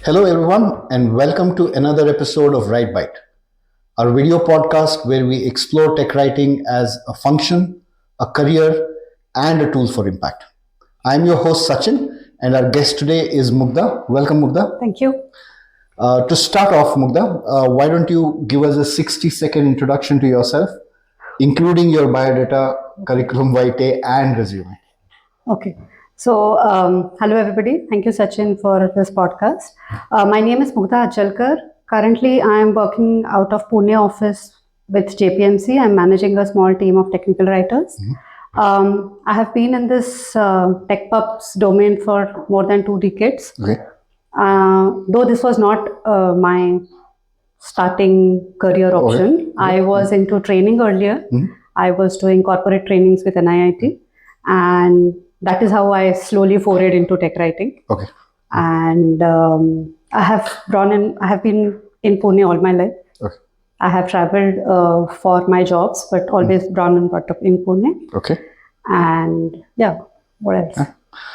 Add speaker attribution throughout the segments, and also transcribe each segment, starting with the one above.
Speaker 1: Hello, everyone, and welcome to another episode of Write Byte, our video podcast where we explore tech writing as a function, a career, and a tool for impact. I'm your host, Sachin, and our guest today is Mugdha. Welcome, Mugdha.
Speaker 2: Thank you.
Speaker 1: To start off, Mugdha, why don't you give us a 60-second introduction to yourself, including your biodata, curriculum vitae, and resume?
Speaker 2: Okay. So, hello everybody. Thank you, Sachin, for this podcast. My name is Mugdha Achalkar. Currently, I am working out of Pune office with JPMC. I'm managing a small team of technical writers. I have been in this tech pubs domain for more than 2 decades.
Speaker 1: Okay.
Speaker 2: Though this was not my starting career option,
Speaker 1: Okay.
Speaker 2: I was into training earlier. I was doing corporate trainings with NIIT, and that is how I slowly forayed into tech writing.
Speaker 1: Okay.
Speaker 2: And I have been in Pune all my life.
Speaker 1: Okay.
Speaker 2: I have traveled for my jobs, but always born and brought up in Pune.
Speaker 1: Okay.
Speaker 2: And yeah, what else?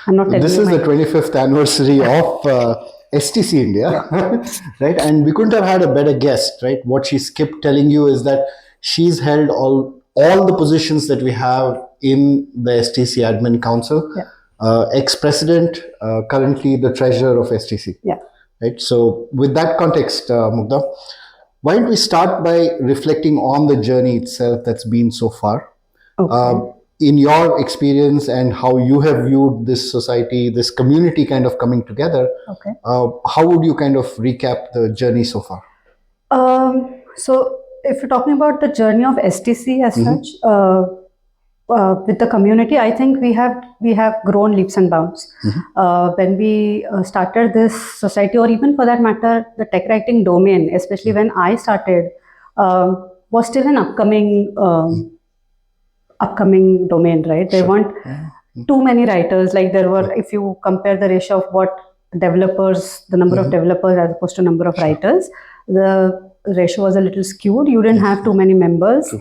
Speaker 2: I'm not telling
Speaker 1: This
Speaker 2: you
Speaker 1: is
Speaker 2: my-
Speaker 1: the 25th anniversary of STC India, right? And we couldn't have had a better guest, right? What she skipped telling you is that she's held all the positions that we have in the STC Admin Council.
Speaker 2: Yeah.
Speaker 1: Ex-president, currently the treasurer of STC.
Speaker 2: Yeah.
Speaker 1: Right. So with that context, Mugdha, why don't we start by reflecting on the journey itself that's been so far?
Speaker 2: Okay.
Speaker 1: In your experience and how you have viewed this society, this community kind of coming together,
Speaker 2: Okay.
Speaker 1: how would you kind of recap the journey so far?
Speaker 2: So if you're talking about the journey of STC as such, with the community, I think we have grown leaps and bounds. When we started this society, or even for that matter, the tech writing domain, especially when I started, was still an upcoming domain, right? There weren't too many writers. Like there were, if you compare the ratio of what developers, the number of developers as opposed to number of writers, the ratio was a little skewed. You didn't have too many members.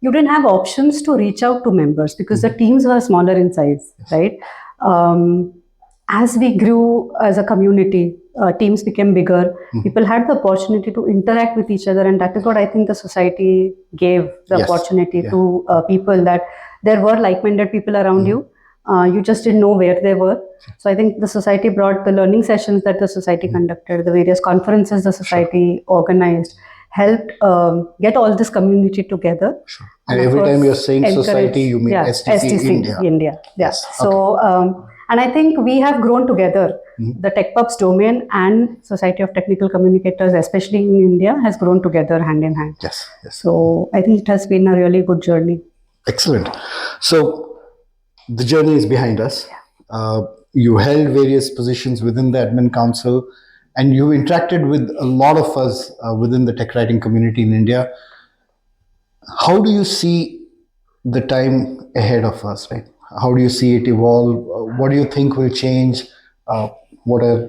Speaker 2: You didn't have options to reach out to members because the teams were smaller in size, right? As we grew as a community, teams became bigger. People had the opportunity to interact with each other, and that is what I think the society gave the opportunity to people, that there were like-minded people around you. You just didn't know where they were. So I think the society brought the learning sessions that the society conducted, the various conferences the society organized, helped get all this community together.
Speaker 1: And every time you're saying society, you mean STC India.
Speaker 2: Yes. So, and I think we have grown together. The Tech Pubs domain and Society of Technical Communicators, especially in India, has grown together hand in hand.
Speaker 1: Yes.
Speaker 2: So I think it has been a really good journey.
Speaker 1: Excellent. So the journey is behind us. You held various positions within the admin council, and you interacted with a lot of us within the tech writing community in India. How do you see the time ahead of us, right? How do you see it evolve? What do you think will change? What are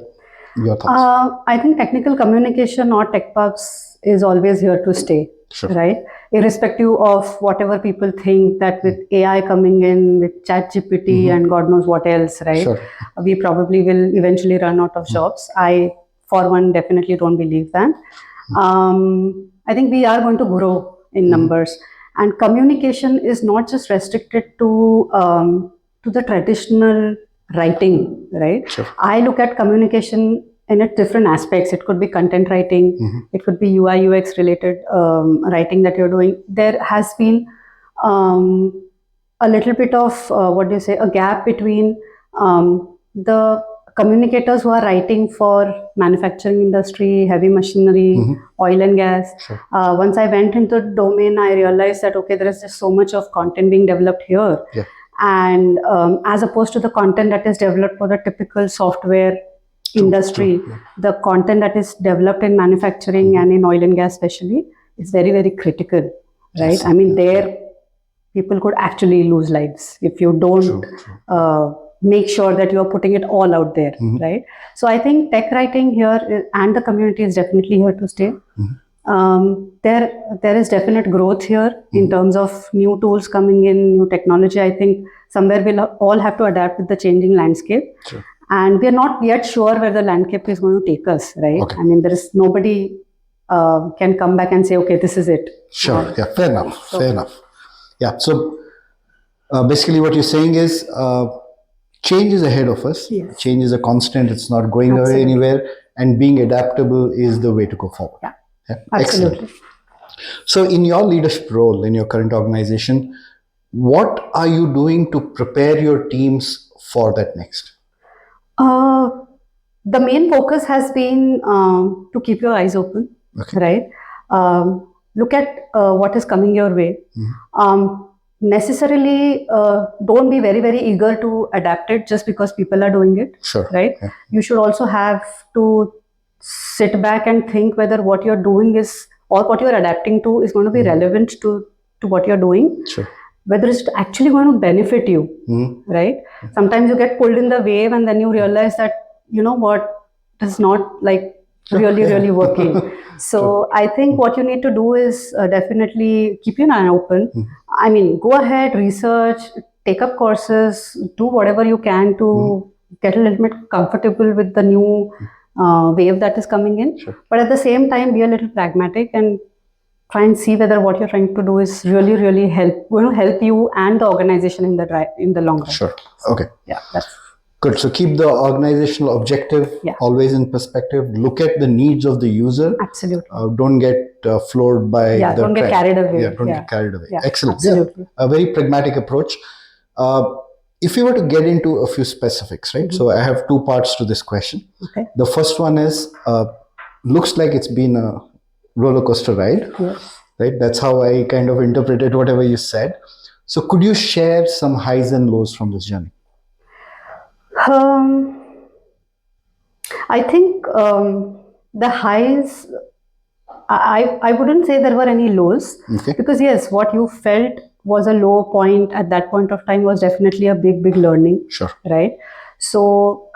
Speaker 1: your thoughts?
Speaker 2: I think technical communication or tech pubs is always here to stay, right? Irrespective of whatever people think, that with AI coming in, with ChatGPT and God knows what else, right? We probably will eventually run out of jobs. I, for one, definitely don't believe that. I think we are going to grow in numbers, and communication is not just restricted to the traditional writing, right? I look at communication in its different aspects. It could be content writing, it could be UI UX related writing that you're doing. There has been a little bit of a gap between the communicators who are writing for manufacturing industry, heavy machinery, oil and gas. Once I went into the domain, I realized that, okay, there is just so much of content being developed here. And as opposed to the content that is developed for the typical software industry, the content that is developed in manufacturing and in oil and gas especially is very, very critical, right? I mean, there people could actually lose lives if you don't make sure that you are putting it all out there, right? So I think tech writing here and the community is definitely here to stay. There is definite growth here in terms of new tools coming in, new technology. I think somewhere we'll all have to adapt with the changing landscape. and we are not yet sure where the landscape is going to take us, right?
Speaker 1: Okay.
Speaker 2: I mean, there is nobody can come back and say, okay, this is it.
Speaker 1: Sure. Yeah. Fair enough. Fair enough. Yeah. So basically, what you're saying is change is ahead of us.
Speaker 2: Yes.
Speaker 1: Change is a constant. It's not going away anywhere. And being adaptable is the way to go forward.
Speaker 2: Yeah.
Speaker 1: Excellent.
Speaker 2: Absolutely.
Speaker 1: So, in your leadership role in your current organization, what are you doing to prepare your teams for that next?
Speaker 2: The main focus has been to keep your eyes open, right? Look at what is coming your way. Necessarily, don't be very, very eager to adapt it just because people are doing it, right? Yeah. You should also have to sit back and think whether what you're doing is, or what you're adapting to is going to be relevant to what you're doing. Whether it's actually going to benefit you, right? Sometimes you get pulled in the wave and then you realize that, you know what, is not like really working. So I think what you need to do is definitely keep your eye open. I mean, go ahead, research, take up courses, do whatever you can to get a little bit comfortable with the new wave that is coming in. But at the same time, be a little pragmatic and try and see whether what you're trying to do is really help you and the organization in the long run.
Speaker 1: Sure. Okay.
Speaker 2: Yeah, that's
Speaker 1: good. So keep the organizational objective always in perspective. Look at the needs of the user.
Speaker 2: Absolutely.
Speaker 1: Don't get floored by the
Speaker 2: don't get carried away.
Speaker 1: Yeah, don't get carried away.
Speaker 2: Yeah,
Speaker 1: excellent.
Speaker 2: Absolutely.
Speaker 1: A very pragmatic approach. If you were to get into a few specifics, right? So I have two parts to this question.
Speaker 2: Okay.
Speaker 1: The first one is, looks like it's been a roller coaster ride.
Speaker 2: Yes.
Speaker 1: Right? That's how I kind of interpreted whatever you said. So could you share some highs and lows from this journey?
Speaker 2: I think the highs, I wouldn't say there were any lows, because yes, what you felt was a low point at that point of time was definitely a big learning.
Speaker 1: Sure.
Speaker 2: Right? So,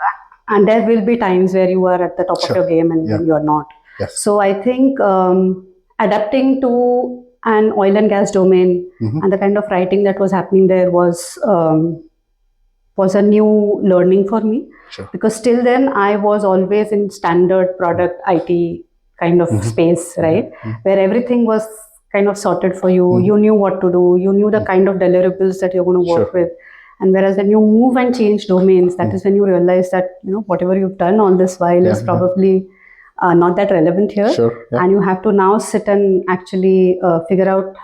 Speaker 2: and there will be times where you are at the top of your game and when you are not.
Speaker 1: Yes.
Speaker 2: So I think adapting to an oil and gas domain and the kind of writing that was happening there was a new learning for me.
Speaker 1: Sure.
Speaker 2: Because till then I was always in standard product IT kind of space, right? Where everything was kind of sorted for you. You knew what to do. You knew the kind of deliverables that you're going to work with. And whereas when you move and change domains, that is when you realize that, you know, whatever you've done all this while is probably not that relevant here. And you have to now sit and actually figure out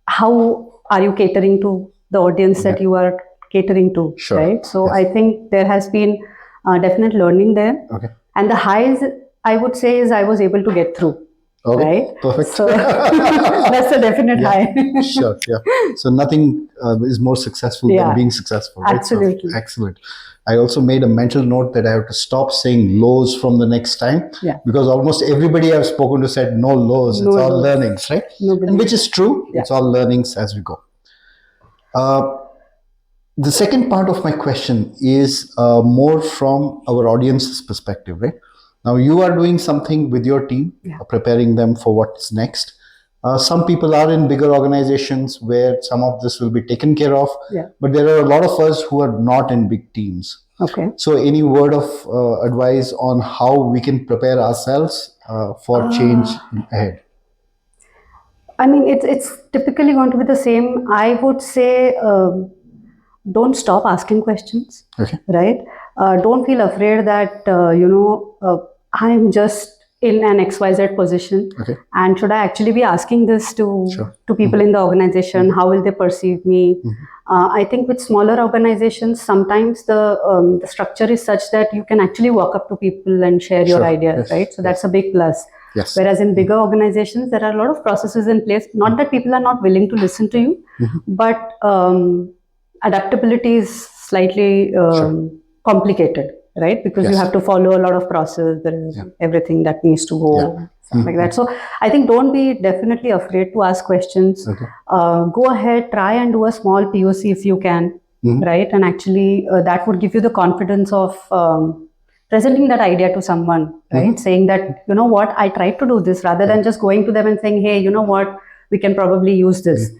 Speaker 2: how are you catering to the audience that you are catering to, right? So I think there has been definite learning there. And the highs, I would say, is I was able to get through. Right?
Speaker 1: Perfect.
Speaker 2: So that's a definite high.
Speaker 1: Sure. Yeah. So nothing is more successful than being successful. Right?
Speaker 2: Absolutely.
Speaker 1: So, excellent. I also made a mental note that I have to stop saying lows from the next time. Because almost everybody I've spoken to said no lows. It's all learnings, right? And which is true. It's all learnings as we go. The second part of my question is more from our audience's perspective, right? Now you are doing something with your team, preparing them for what's next. Some people are in bigger organizations where some of this will be taken care of, but there are a lot of us who are not in big teams. So any word of advice on how we can prepare ourselves for change ahead?
Speaker 2: I mean, it's typically going to be the same. I would say don't stop asking questions, right? Don't feel afraid that, I'm just in an XYZ position. And should I actually be asking this to people in the organization? How will they perceive me? I think with smaller organizations, sometimes the structure is such that you can actually walk up to people and share your ideas, right? So that's a big plus. Whereas in bigger organizations, there are a lot of processes in place. Not that people are not willing to listen to you, but adaptability is slightly complicated, right? Because you have to follow a lot of process. There is everything that needs to go, stuff like that. So I think don't be definitely afraid to ask questions. Go ahead, try and do a small POC if you can, right? And actually that would give you the confidence of presenting that idea to someone, right? Saying that, you know what, I tried to do this, rather than just going to them and saying, hey, you know what, we can probably use this.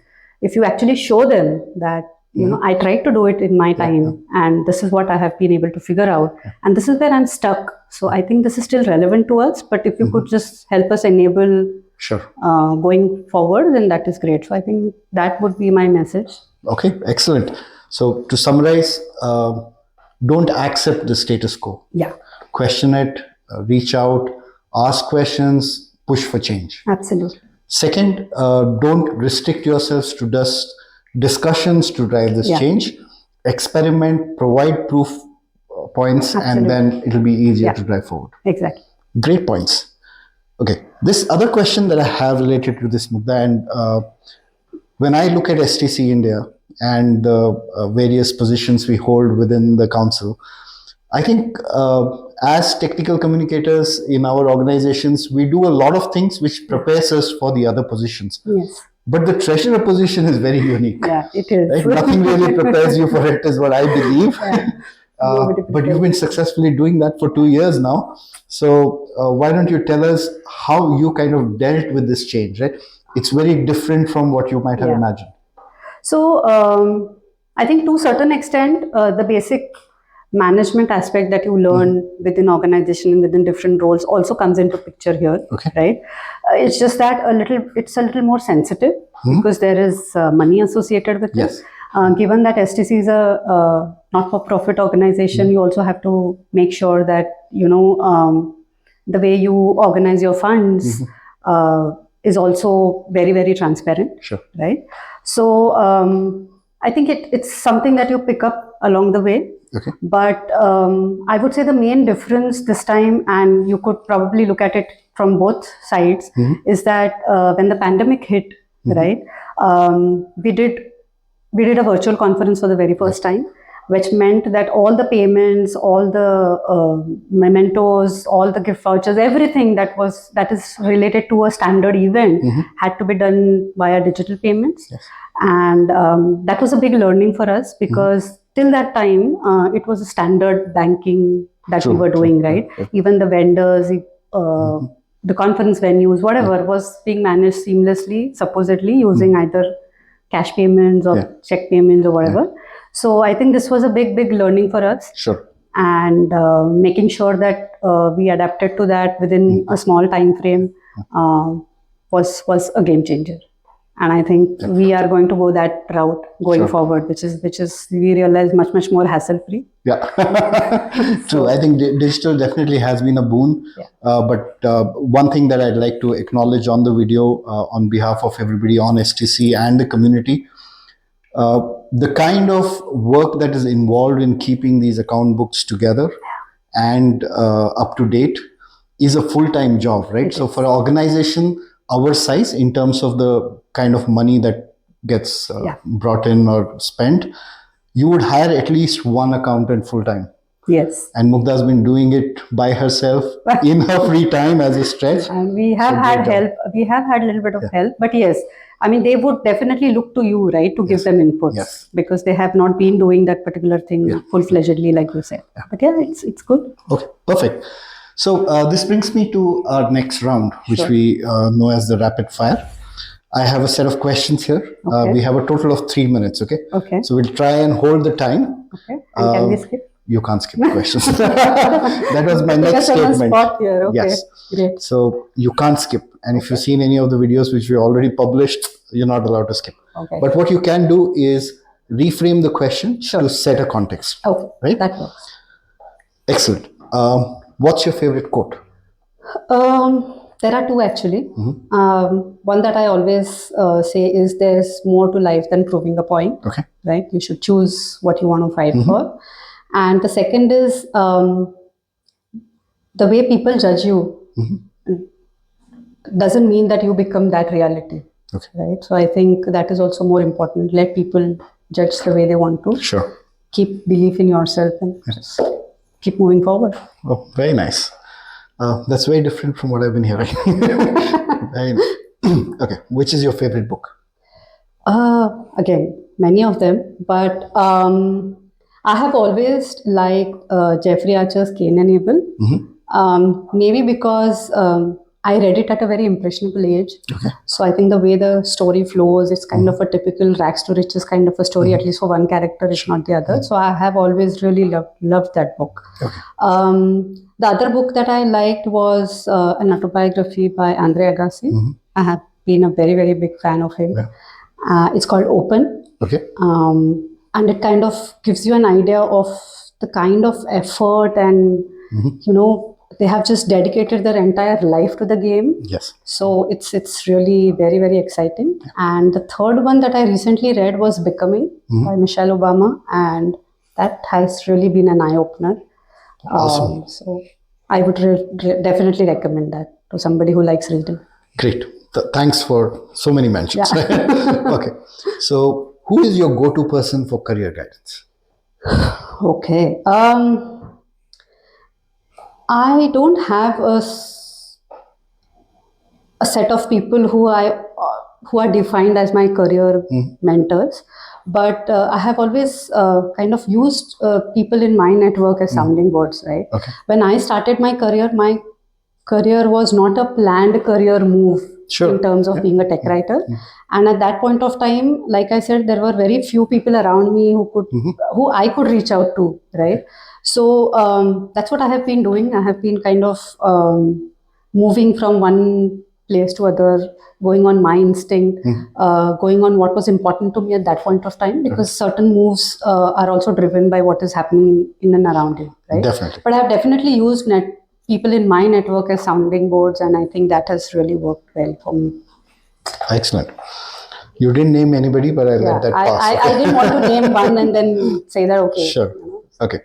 Speaker 2: If you actually show them that You know, I tried to do it in my time, and this is what I have been able to figure out. And this is where I'm stuck. So I think this is still relevant to us, but if you could just help us enable going forward, then that is great. So I think that would be my message.
Speaker 1: Okay, excellent. So to summarize, don't accept the status quo.
Speaker 2: Yeah.
Speaker 1: Question it, reach out, ask questions, push for change.
Speaker 2: Absolutely.
Speaker 1: Second, don't restrict yourselves to just discussions to drive this change. Experiment, provide proof points, and then it'll be easier to drive forward.
Speaker 2: Exactly.
Speaker 1: Great points. Okay, this other question that I have related to this, Mugdha, and when I look at STC India and the various positions we hold within the council, I think as technical communicators in our organizations, we do a lot of things which prepares us for the other positions.
Speaker 2: Yes.
Speaker 1: But the treasurer position is very unique.
Speaker 2: Yeah, it is.
Speaker 1: Right? Nothing really prepares you for it, is what I believe. But you've been successfully doing that for 2 years now. So why don't you tell us how you kind of dealt with this change, right? It's very different from what you might have imagined.
Speaker 2: So I think to a certain extent, the basic management aspect that you learn within organization and within different roles also comes into picture here, right? It's just that it's a little more sensitive because there is money associated with it. Given that STC is a not-for-profit organization, you also have to make sure that, you know, the way you organize your funds is also very, very transparent, right? So I think it's something that you pick up along the way. But I would say the main difference this time, and you could probably look at it from both sides, is that when the pandemic hit, right, we did a virtual conference for the very first time, which meant that all the payments, all the mementos, all the gift vouchers, everything that is related to a standard event had to be done via digital payments. And that was a big learning for us because till that time, it was a standard banking that we were doing, right? Even the vendors, the conference venues, whatever was being managed seamlessly, supposedly using either cash payments or check payments or whatever. So I think this was a big, big learning for us. And making sure that we adapted to that within a small time frame was a game changer. And I think we are going to go that route going forward, which is we realize much more hassle free.
Speaker 1: True. I think digital definitely has been a boon. But one thing that I'd like to acknowledge on the video on behalf of everybody on STC and the community, the kind of work that is involved in keeping these account books together and up to date is a full-time job, right? So for an organization our size, in terms of the kind of money that gets brought in or spent, you would hire at least one accountant full-time.
Speaker 2: Yes.
Speaker 1: And Mugdha has been doing it by herself in her free time as a stretch.
Speaker 2: And we have had help. We have had a little bit of help. But yes, I mean, they would definitely look to you, right, to give them inputs because they have not been doing that particular thing full-fledgedly, like you said. But yeah, it's good.
Speaker 1: Okay, perfect. So this brings me to our next round, which we know as the rapid fire. I have a set of questions here. We have a total of 3 minutes, okay? So we'll try and hold the time.
Speaker 2: Okay. And can we skip?
Speaker 1: You can't skip questions. That was my next statement.
Speaker 2: Spot here. Okay.
Speaker 1: Yes.
Speaker 2: Great.
Speaker 1: So you can't skip. And if you've seen any of the videos which we already published, you're not allowed to skip.
Speaker 2: Okay.
Speaker 1: But what you can do is reframe the question to set a context.
Speaker 2: Okay.
Speaker 1: Right?
Speaker 2: That works.
Speaker 1: Excellent. What's your favorite quote?
Speaker 2: There are two actually. One that I always say is there's more to life than proving a point.
Speaker 1: Okay.
Speaker 2: Right? You should choose what you want to fight for. And the second is the way people judge you doesn't mean that you become that reality.
Speaker 1: Okay.
Speaker 2: Right? So I think that is also more important. Let people judge the way they want to.
Speaker 1: Sure.
Speaker 2: Keep belief in yourself and keep moving forward.
Speaker 1: Oh, very nice. That's very different from what I've been hearing. Okay. Which is your favorite book?
Speaker 2: Again, many of them, but I have always liked Jeffrey Archer's Cain and Abel. Maybe because I read it at a very impressionable age.
Speaker 1: Okay.
Speaker 2: So I think the way the story flows, it's kind of a typical rags to riches kind of a story, at least for one character, if not the other. So I have always really loved that book.
Speaker 1: Okay.
Speaker 2: The other book that I liked was an autobiography by Andre Agassi. I have been a very, very big fan of him.
Speaker 1: Yeah.
Speaker 2: It's called Open.
Speaker 1: Okay.
Speaker 2: And it kind of gives you an idea of the kind of effort and, they have just dedicated their entire life to the game.
Speaker 1: Yes.
Speaker 2: So it's really very, very exciting. And the third one that I recently read was Becoming by Michelle Obama. And that has really been an eye-opener.
Speaker 1: Awesome.
Speaker 2: So I would definitely recommend that to somebody who likes reading.
Speaker 1: Great. Thanks for so many mentions.
Speaker 2: Yeah.
Speaker 1: Okay. So who is your go-to person for career guidance?
Speaker 2: Okay. I don't have a set of people who are defined as my career mentors, but I have always kind of used people in my network as sounding boards, right?
Speaker 1: Okay.
Speaker 2: When I started my career was not a planned career move in terms of being a tech writer. And at that point of time, like I said, there were very few people around me who I could reach out to, right? So that's what I have been doing. I have been kind of moving from one place to other, going on my instinct, going on what was important to me at that point of time, because certain moves are also driven by what is happening in and around you, right?
Speaker 1: Definitely.
Speaker 2: But I've definitely used people in my network as sounding boards, and I think that has really worked well for me.
Speaker 1: Excellent. You didn't name anybody, but I let that pass.
Speaker 2: I didn't want to name one and then say that, okay.
Speaker 1: Sure. Okay.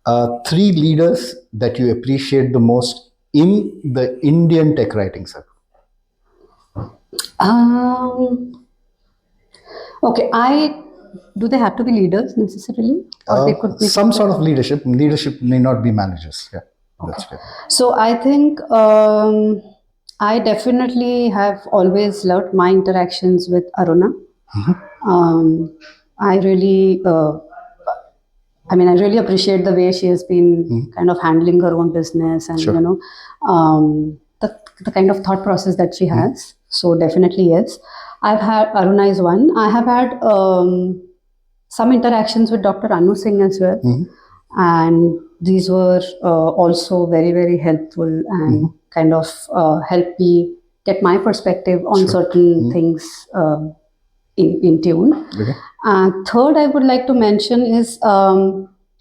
Speaker 1: 3 leaders that you appreciate the most in the Indian tech writing circle.
Speaker 2: Okay. Do they have to be leaders necessarily? Or they could be
Speaker 1: some sort of leadership. Leadership may not be managers. Yeah. Okay. That's good.
Speaker 2: So I think I definitely have always loved my interactions with Aruna. I really appreciate the way she has been kind of handling her own business and, the kind of thought process that she has. So definitely, yes. Aruna is one. I have had some interactions with Dr. Anu Singh as well. And these were also very, very helpful and kind of helped me get my perspective on certain things in tune.
Speaker 1: Okay.
Speaker 2: Third, I would like to mention is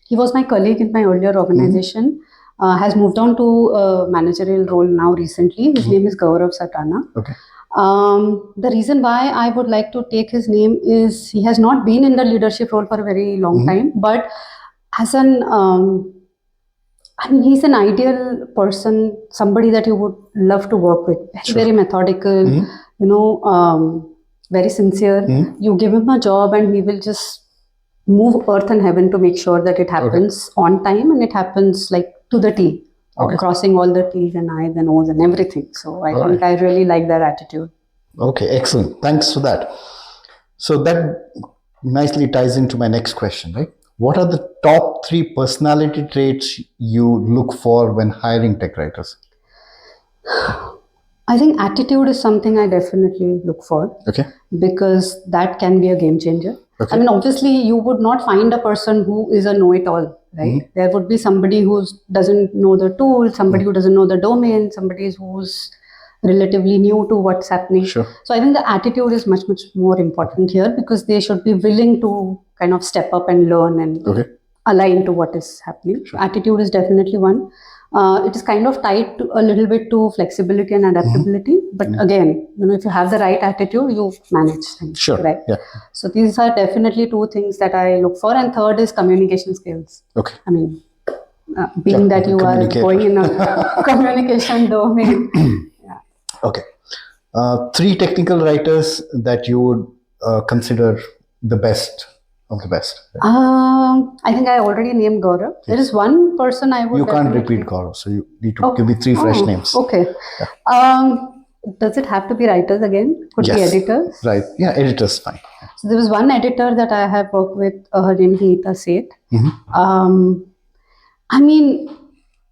Speaker 2: he was my colleague in my earlier organization, has moved on to a managerial role now recently. His name is Gaurav Satana.
Speaker 1: Okay.
Speaker 2: The reason why I would like to take his name is he has not been in the leadership role for a very long time, but as he's an ideal person, somebody that you would love to work with. Very methodical, very sincere. You give him a job and he will just move earth and heaven to make sure that it happens on time and it happens like to the T, crossing all the T's and I's and O's and everything. So I think I really like that attitude.
Speaker 1: Okay, excellent. Thanks for that. So that nicely ties into my next question, right? What are the top 3 personality traits you look for when hiring tech writers?
Speaker 2: I think attitude is something I definitely look for.
Speaker 1: Okay.
Speaker 2: Because that can be a game changer.
Speaker 1: Okay.
Speaker 2: Obviously, you would not find a person who is a know-it-all, right? There would be somebody who doesn't know the tool, somebody who doesn't know the domain, somebody who's relatively new to what's happening.
Speaker 1: Sure.
Speaker 2: So I think the attitude is much, much more important here because they should be willing to kind of step up and learn and align to what is happening. Sure. Attitude is definitely one. It is kind of tied to a little bit to flexibility and adaptability. But again, if you have the right attitude, you manage things.
Speaker 1: Sure.
Speaker 2: Right?
Speaker 1: Yeah.
Speaker 2: So these are definitely 2 things that I look for. And third is communication skills.
Speaker 1: Okay.
Speaker 2: Being that you are going in a communication domain.
Speaker 1: Okay. 3 technical writers that you would consider the best of the best.
Speaker 2: I think I already named Gaurav. Yes. There is one person I would.
Speaker 1: You can't repeat Gaurav, so you need to give me 3 fresh names.
Speaker 2: Okay. Yeah. Does it have to be writers again? Could be editors?
Speaker 1: Right. Yeah, editors, fine.
Speaker 2: So there was one editor that I have worked with, her name is Neeta Seth.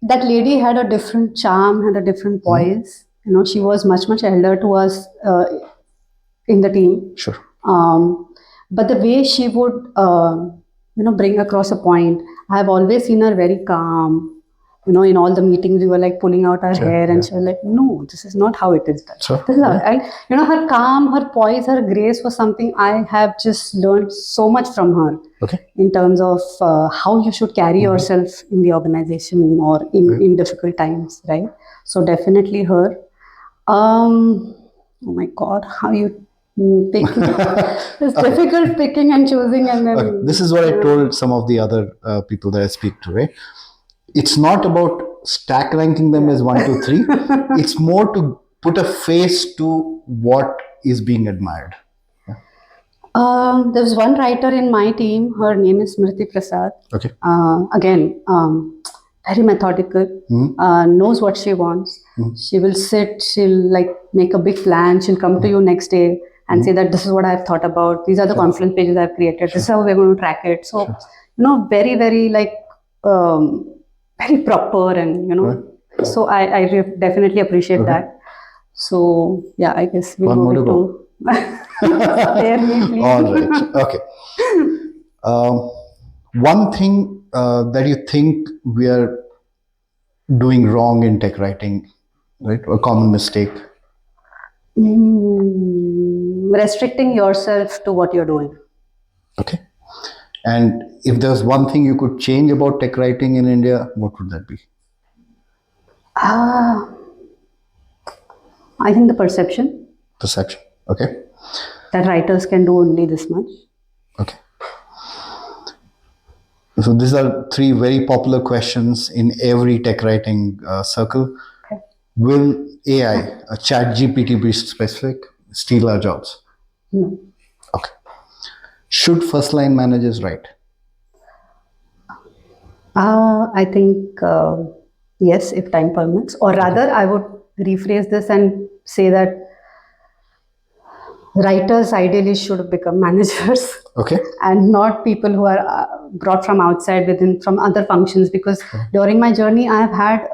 Speaker 2: That lady had a different charm, had a different voice. She was much elder to us in the team.
Speaker 1: Sure.
Speaker 2: But the way she would, bring across a point, I have always seen her very calm. In all the meetings, we were like pulling out our hair, and she was like, "No, this is not how it is done."
Speaker 1: Sure.
Speaker 2: This is how, and her calm, her poise, her grace was something I have just learned so much from her.
Speaker 1: Okay.
Speaker 2: In terms of how you should carry yourself in the organization or in difficult times, right? So definitely her. Oh my God, how you pick? It's difficult picking and choosing, and then
Speaker 1: Okay. This is what I told some of the other people that I speak to, right? It's not about stack ranking them as 1, 2, 3. It's more to put a face to what is being admired.
Speaker 2: There's one writer in my team. Her name is Smriti Prasad.
Speaker 1: Okay.
Speaker 2: Again, very methodical. Knows what she wants. She will sit. She'll like make a big plan. She'll come to you next day and say that this is what I've thought about. These are the confluence pages I've created. This is how we're going to track it. So, very, very like very proper, and so I definitely appreciate that. So yeah, I guess we'll move it to. Spare me, please.
Speaker 1: All right. Okay. One thing that you think we are doing wrong in tech writing, right? A common mistake.
Speaker 2: Restricting yourself to what you're doing.
Speaker 1: Okay. And if there's one thing you could change about tech writing in India, what would that be?
Speaker 2: I think the perception.
Speaker 1: Perception. Okay.
Speaker 2: That writers can do only this much.
Speaker 1: Okay. So these are 3 very popular questions in every tech writing circle.
Speaker 2: Okay.
Speaker 1: Will AI, a chat GPT be specific, steal our jobs?
Speaker 2: No.
Speaker 1: Okay. Should first line managers write?
Speaker 2: I think yes, if time permits. Or rather, I would rephrase this and say that writers ideally should become managers.
Speaker 1: Okay.
Speaker 2: And not people who are brought from outside from other functions, because during my journey I have had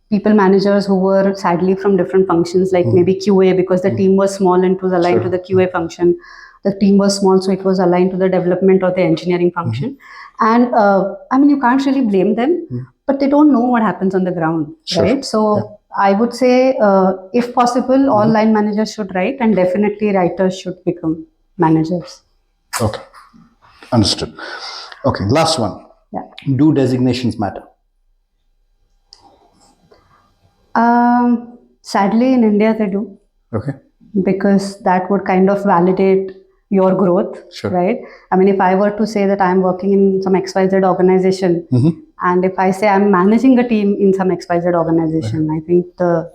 Speaker 2: people managers who were sadly from different functions, like maybe QA, because the team was small and it was aligned to the QA function. The team was small, so it was aligned to the development or the engineering function. And you can't really blame them, but they don't know what happens on the ground, right? So I would say, if possible, all line managers should write, and definitely writers should become managers.
Speaker 1: Okay. Understood. Okay. Last one.
Speaker 2: Yeah.
Speaker 1: Do designations matter?
Speaker 2: Sadly, in India, they do.
Speaker 1: Okay.
Speaker 2: Because that would kind of validate your growth, right? I mean, if I were to say that I'm working in some XYZ organization, and if I say I'm managing a team in some XYZ organization, I think the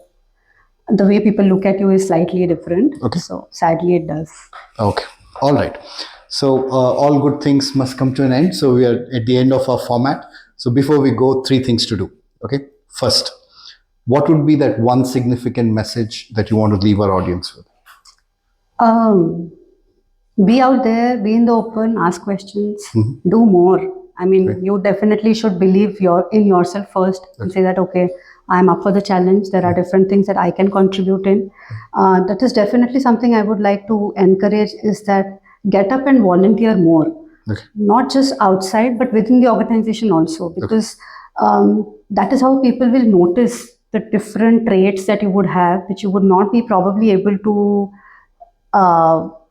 Speaker 2: way people look at you is slightly different.
Speaker 1: Okay.
Speaker 2: So sadly, it does.
Speaker 1: Okay. All right. So all good things must come to an end. So we are at the end of our format. So before we go, 3 things to do. Okay. First, what would be that one significant message that you want to leave our audience with?
Speaker 2: Be out there, be in the open, ask questions, do more. I mean, you definitely should believe in yourself first and say that, okay, I'm up for the challenge. There are different things that I can contribute in. That is definitely something I would like to encourage, is that get up and volunteer more.
Speaker 1: Okay.
Speaker 2: Not just outside, but within the organization also, because that is how people will notice the different traits that you would have, which you would not be probably able to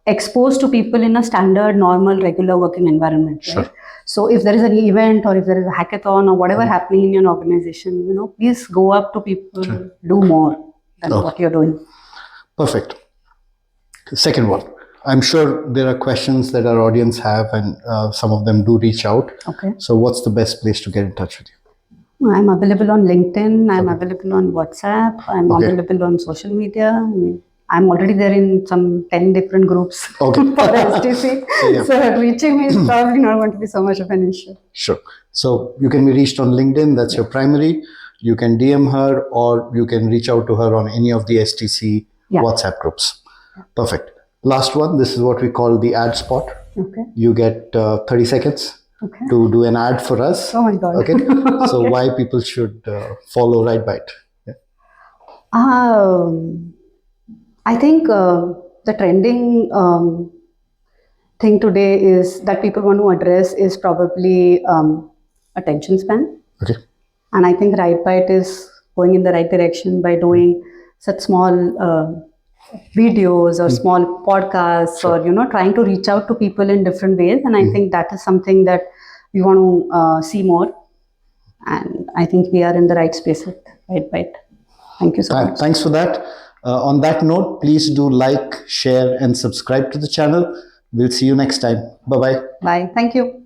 Speaker 2: expose to people in a standard, normal, regular working environment. Right? So if there is an event, or if there is a hackathon, or whatever happening in your organization, please go up to people, do more than what you're doing. Perfect.
Speaker 1: Second one. I'm sure there are questions that our audience have, and some of them do reach out.
Speaker 2: Okay.
Speaker 1: So what's the best place to get in touch with you?
Speaker 2: I'm available on LinkedIn. I'm available on WhatsApp. I'm available on social media. I'm already there in some 10 different groups for STC. So reaching me is probably not going to be so much of an issue.
Speaker 1: Sure. So you can be reached on LinkedIn. That's your primary. You can DM her, or you can reach out to her on any of the STC WhatsApp groups. Perfect. Last one. This is what we call the ad spot.
Speaker 2: Okay.
Speaker 1: You get 30 seconds to do an ad for us.
Speaker 2: Oh my God.
Speaker 1: Okay. So why people should follow Right Byte?
Speaker 2: I think the trending thing today is that people want to address is probably attention span.
Speaker 1: Okay.
Speaker 2: And I think RightBite is going in the right direction by doing such small videos or small podcasts,
Speaker 1: Sure.
Speaker 2: or trying to reach out to people in different ways. And I think that is something that we want to see more. And I think we are in the right space with RightBite. Thank you so much.
Speaker 1: Thanks for that. On that note, please do like, share, and subscribe to the channel. We'll see you next time. Bye bye.
Speaker 2: Bye. Thank you.